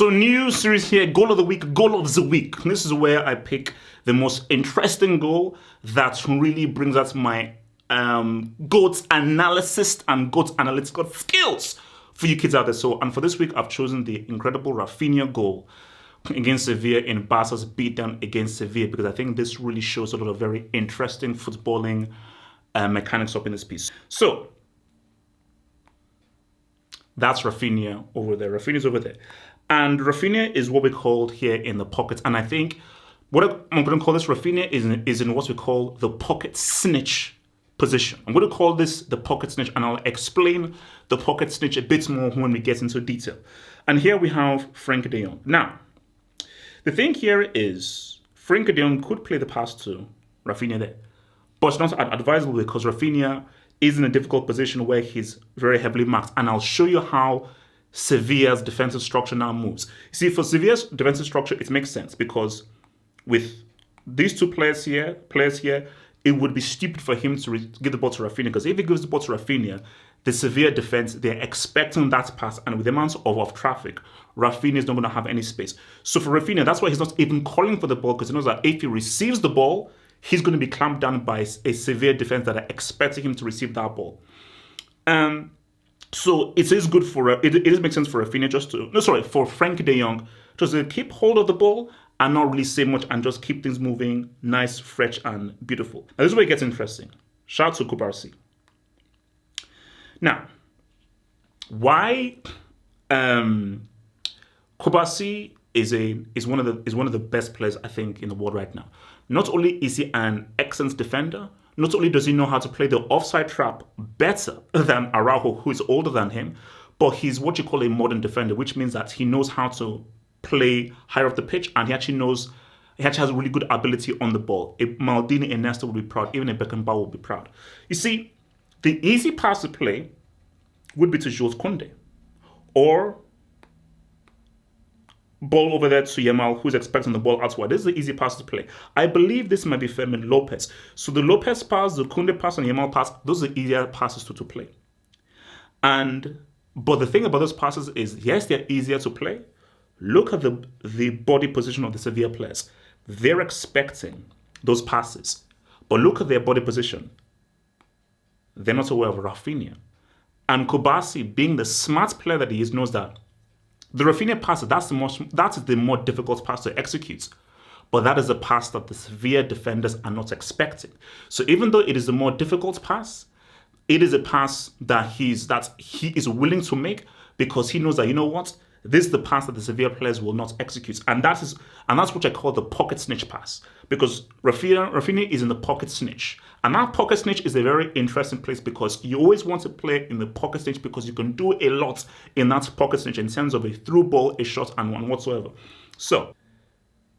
So new series here, goal of the week, goal of the week. This is where I pick the most interesting goal that really brings out my GOAT analysis and GOAT analytical skills for you kids out there. So, and for this week, I've chosen the incredible Raphinha goal against Sevilla in Barca's beatdown against Sevilla, because I think this really shows a lot of very interesting footballing mechanics up in this piece. So, that's Raphinha over there. Raphinha's over there. And Raphinha is what we call here in the pocket. And I think what I'm going to call this Raphinha is in what we call the pocket snitch position. I'm going to call this the pocket snitch, and I'll explain the pocket snitch a bit more when we get into detail. And here we have Frenkie de Jong. Now, the thing here is Frenkie de Jong could play the pass to Raphinha there, but it's not advisable because Raphinha is in a difficult position where he's very heavily marked. And I'll show you how Sevilla's defensive structure now moves. See, for Sevilla's defensive structure, it makes sense because with these two players here, it would be stupid for him to give the ball to Raphinha, because if he gives the ball to Raphinha, the Sevilla defense, they're expecting that pass, and with the amount of traffic, Raphinha is not going to have any space. So for Raphinha, that's why he's not even calling for the ball, because he knows that if he receives the ball, he's going to be clamped down by a Sevilla defense that are expecting him to receive that ball. So it is good for it does make sense for Raphinha for Frenkie de Jong just to keep hold of the ball and not really say much and just keep things moving nice, fresh, and beautiful. Now this is where it gets interesting. Shout out to Kubarsi. Now, why Kubarsi is one of the best players I think in the world right now. Not only is he an excellent defender, not only does he know how to play the offside trap better than Araujo, who is older than him, but he's what you call a modern defender, which means that he knows how to play higher up the pitch, and he actually has a really good ability on the ball. A Maldini Iniesta would be proud, even a Beckenbauer would be proud. You see, the easy pass to play would be to Jules Koundé, or ball over there to Yamal, who's expecting the ball outward. This is the easy pass to play. I believe this might be Fermin Lopez. So the Lopez pass, the Koundé pass, and Yamal pass, those are easier passes to play. But the thing about those passes is, yes, they're easier to play. Look at the body position of the Sevilla players. They're expecting those passes. But look at their body position. They're not aware of Raphinha. And Kubarsi, being the smart player that he is, knows that the Raphinha pass, that is the more difficult pass to execute. But that is a pass that the Sevilla defenders are not expecting. So even though it is a more difficult pass, it is a pass that he is willing to make, because he knows that, you know what, this is the pass that the Sevilla players will not execute. And that's what I call the pocket snitch pass. Because Raphinha is in the pocket snitch. And that pocket snitch is a very interesting place, because you always want to play in the pocket snitch, because you can do a lot in that pocket snitch in terms of a through ball, a shot, and one whatsoever. So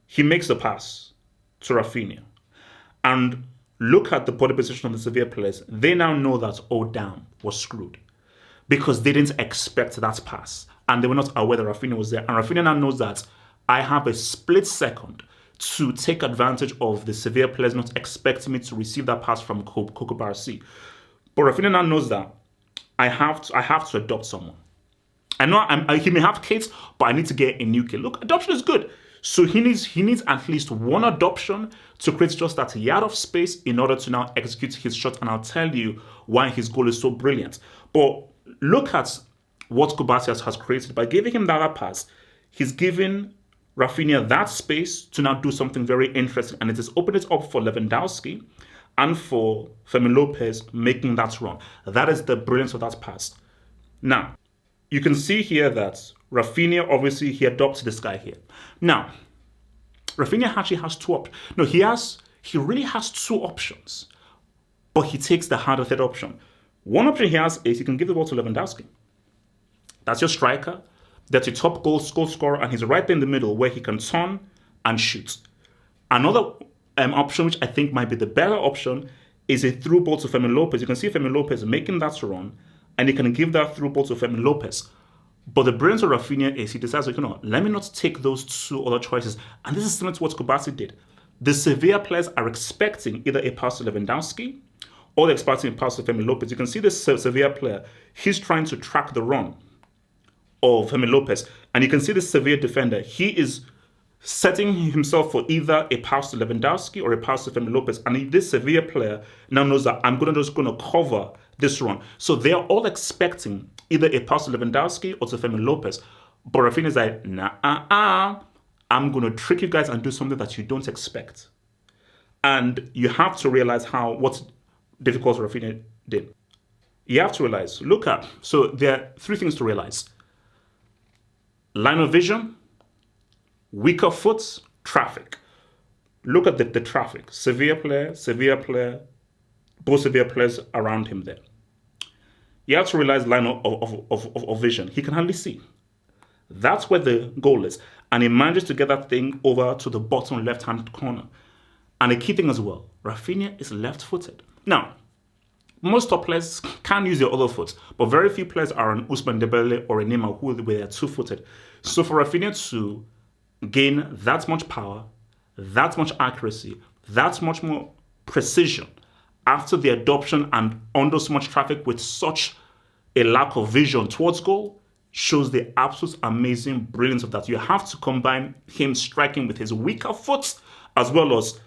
he makes the pass to Raphinha. And look at the body position of the Sevilla players. They now know that, oh damn, we're screwed. Because they didn't expect that pass. And they were not aware that Raphinha was there. And Raphinha now knows that I have a split second to take advantage of the Sevilla players not expecting me to receive that pass from Kubarsi. But Raphinha now knows that I have to adopt someone. I know he may have kids, but I need to get a new kid. Look, adoption is good. So he needs at least one adoption to create just that yard of space in order to now execute his shot. And I'll tell you why his goal is so brilliant. But look at what Kubarsi has created. By giving him that pass, he's given Raphinha that space to now do something very interesting. And it has opened it up for Lewandowski and for Fermin Lopez making that run. That is the brilliance of that pass. Now, you can see here that Raphinha, obviously, he adopts this guy here. Now, Raphinha actually has two options. No, he really has two options. But he takes the harder third option. One option he has is he can give the ball to Lewandowski. That's your striker. That's your top goal scorer, and he's right there in the middle where he can turn and shoot. Another option, which I think might be the better option, is a through ball to Fermin Lopez. You can see Fermin Lopez making that run, and he can give that through ball to Fermin Lopez. But the brilliance of Raphinha is he decides, let me not take those two other choices. And this is similar to what Kubarsi did. The Sevilla players are expecting either a pass to Lewandowski or they're expecting a pass to Fermin Lopez. You can see this Sevilla player, he's trying to track the run of Fermin Lopez. And you can see this Sevilla defender. He is setting himself for either a pass to Lewandowski or a pass to Fermin Lopez. And this Sevilla player now knows that I'm just going to cover this run. So they're all expecting either a pass to Lewandowski or to Fermin Lopez. But Raphinha is like, I'm going to trick you guys and do something that you don't expect. And you have to realize what's difficult Raphinha did. You have to realize, so there are three things to realize. Line of vision, weaker foot, traffic. Look at the traffic. Sevilla player, both Sevilla players around him there. You have to realize line of vision. He can hardly see. That's where the goal is. And he manages to get that thing over to the bottom left-hand corner. And a key thing as well, Raphinha is left-footed. Now, most top players can use their other foot, but very few players are an Ousmane Dembele or a Neymar who they are two-footed. So for Raphinha to gain that much power, that much accuracy, that much more precision after the adoption and under so much traffic with such a lack of vision towards goal shows the absolute amazing brilliance of that. You have to combine him striking with his weaker foot as well as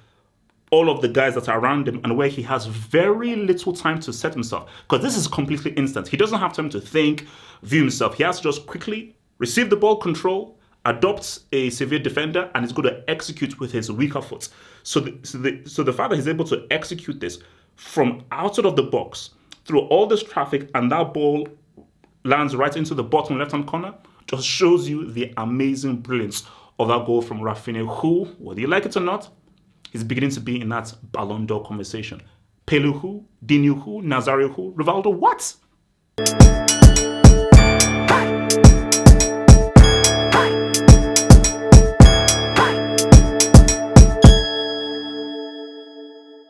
all of the guys that are around him and where he has very little time to set himself. Because this is completely instant. He doesn't have time to think, view himself. He has to just quickly receive the ball, control, adopts a severe defender, and is going to execute with his weaker foot. So the fact that he's able to execute this from outside of the box through all this traffic and that ball lands right into the bottom left-hand corner just shows you the amazing brilliance of that goal from Raphinha, who, whether you like it or not, is beginning to be in that Ballon d'Or conversation. Pele who? Dinu who? Nazario who? Rivaldo what?